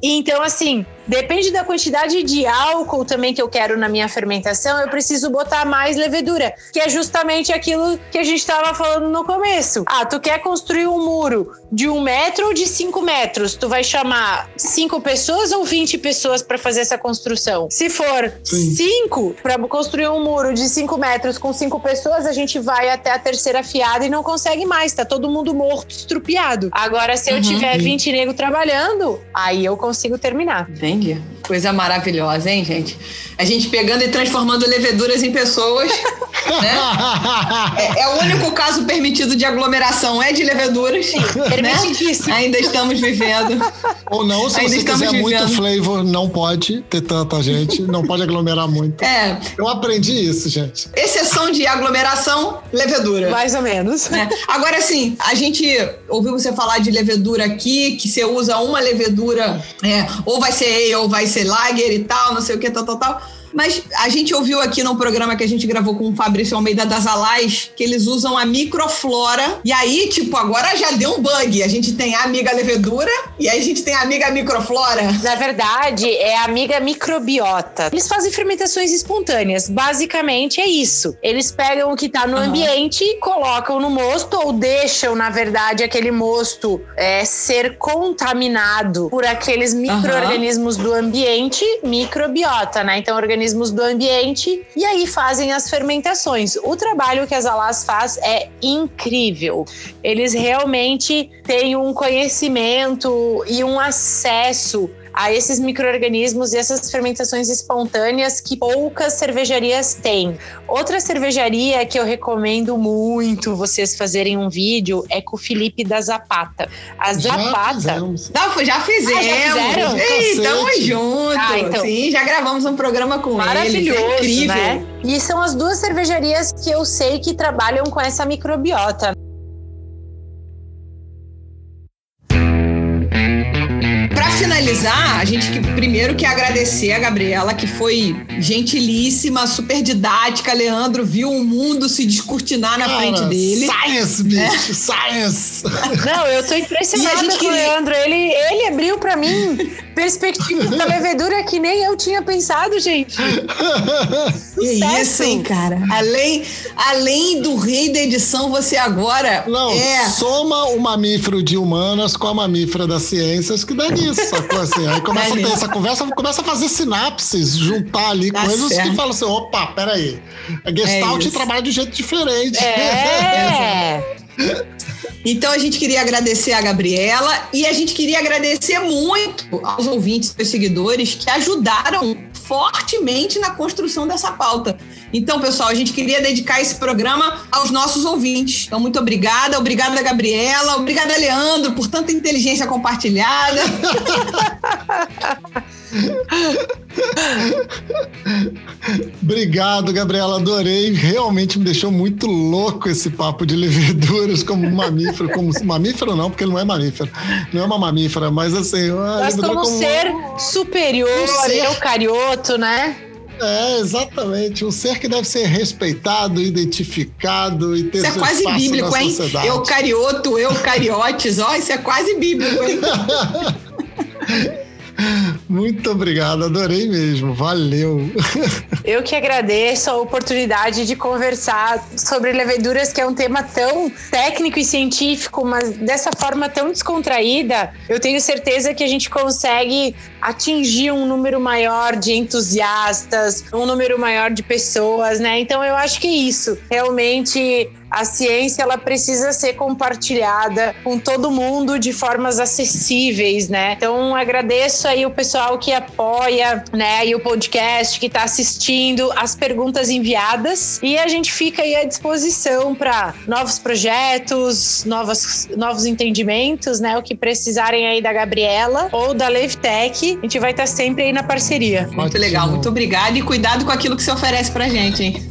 Então, assim, depende da quantidade de álcool também que eu quero na minha fermentação, eu preciso botar mais levedura, que é justamente aquilo que a gente estava falando no começo. Tu quer construir um muro de 1 metro ou de 5 metros? Tu vai chamar 5 pessoas ou 20 pessoas para fazer essa construção? Se for 5, para construir um muro de 5 metros com 5 pessoas, a gente vai até a terceira fiada e não consegue mais, tá todo mundo morto, estrupiado. Agora, se eu tiver 20 negros trabalhando, aí eu consigo terminar. Entendi. Coisa maravilhosa, hein, gente? A gente pegando e transformando leveduras em pessoas, né? É o único caso permitido de aglomeração, é de leveduras. Permitidíssimo. Né? Ainda estamos vivendo. Ou não, se você quiser muito flavor, não pode ter tanta gente, não pode aglomerar muito. Eu aprendi isso, gente. Exceção de aglomeração, levedura. Mais ou menos. Agora, assim, a gente ouviu você falar de levedura aqui, que você usa uma levedura, ou vai ser ale, ou vai ser lager e tal, não sei o que, tal. Mas a gente ouviu aqui num programa que a gente gravou com o Fabrício Almeida das Alais, que eles usam a microflora. E aí, agora já deu um bug. A gente tem a amiga levedura e aí a gente tem a amiga microflora. Na verdade, é a amiga microbiota. Eles fazem fermentações espontâneas. Basicamente é isso. Eles pegam o que tá no ambiente, colocam no mosto ou deixam, na verdade, aquele mosto ser contaminado por aqueles micro-organismos do ambiente, microbiota, né? Então, organismos do ambiente, e aí fazem as fermentações. O trabalho que as Alás faz é incrível. Eles realmente têm um conhecimento e um acesso a esses micro-organismos e essas fermentações espontâneas que poucas cervejarias têm. Outra cervejaria que eu recomendo muito vocês fazerem um vídeo é com o Felipe da Zapata. A Zapata... Já fizemos. Já fizeram? Estamos juntos. Então. Sim, já gravamos um programa com eles. Maravilhoso, é incrível. né? E são as 2 cervejarias que eu sei que trabalham com essa microbiota. Para finalizar, a gente primeiro quer agradecer a Gabriela, que foi gentilíssima, super didática. Leandro viu o mundo se descortinar na frente dele. Science, bicho, science! Não, eu tô impressionada com o Leandro. Ele abriu pra mim perspectiva da levedura que nem eu tinha pensado, gente. Que isso, hein, cara? Além do rei da edição, você agora soma o mamífero de humanas com a mamífera das ciências, que dá nisso, sacou? Assim, aí começa a ter essa conversa, começa a fazer sinapses, juntar ali coisas que falam assim, opa, peraí, a Gestalt trabalha de um jeito diferente. Então a gente queria agradecer a Gabriela e a gente queria agradecer muito aos ouvintes e seguidores que ajudaram fortemente na construção dessa pauta. Então, pessoal, a gente queria dedicar esse programa aos nossos ouvintes. Então, muito obrigada. Obrigada, Gabriela. Obrigada, Leandro, por tanta inteligência compartilhada. Obrigado, Gabriela. Adorei. Realmente me deixou muito louco esse papo de leveduras como mamífero. Mamífero não, porque ele não é mamífero. Não é uma mamífera, mas assim... Mas como ser superior, eucarioto, né? Exatamente. Um ser que deve ser respeitado, identificado e ter isso é quase bíblico, hein? Sociedade. Eucariotes, isso é quase bíblico, hein? Muito obrigado, adorei mesmo, valeu. Eu que agradeço a oportunidade de conversar sobre leveduras, que é um tema tão técnico e científico, mas dessa forma tão descontraída. Eu tenho certeza que a gente consegue atingir um número maior de entusiastas, um número maior de pessoas, né? Então eu acho que é isso. Realmente a ciência, ela precisa ser compartilhada com todo mundo de formas acessíveis, né? Então agradeço aí o pessoal que apoia, né, e o podcast, que está assistindo, as perguntas enviadas, e a gente fica aí à disposição para novos projetos, novos entendimentos, né? O que precisarem aí da Gabriela ou da Levtech, a gente vai estar sempre aí na parceria. Muito legal, muito obrigada, e cuidado com aquilo que você oferece pra gente, hein?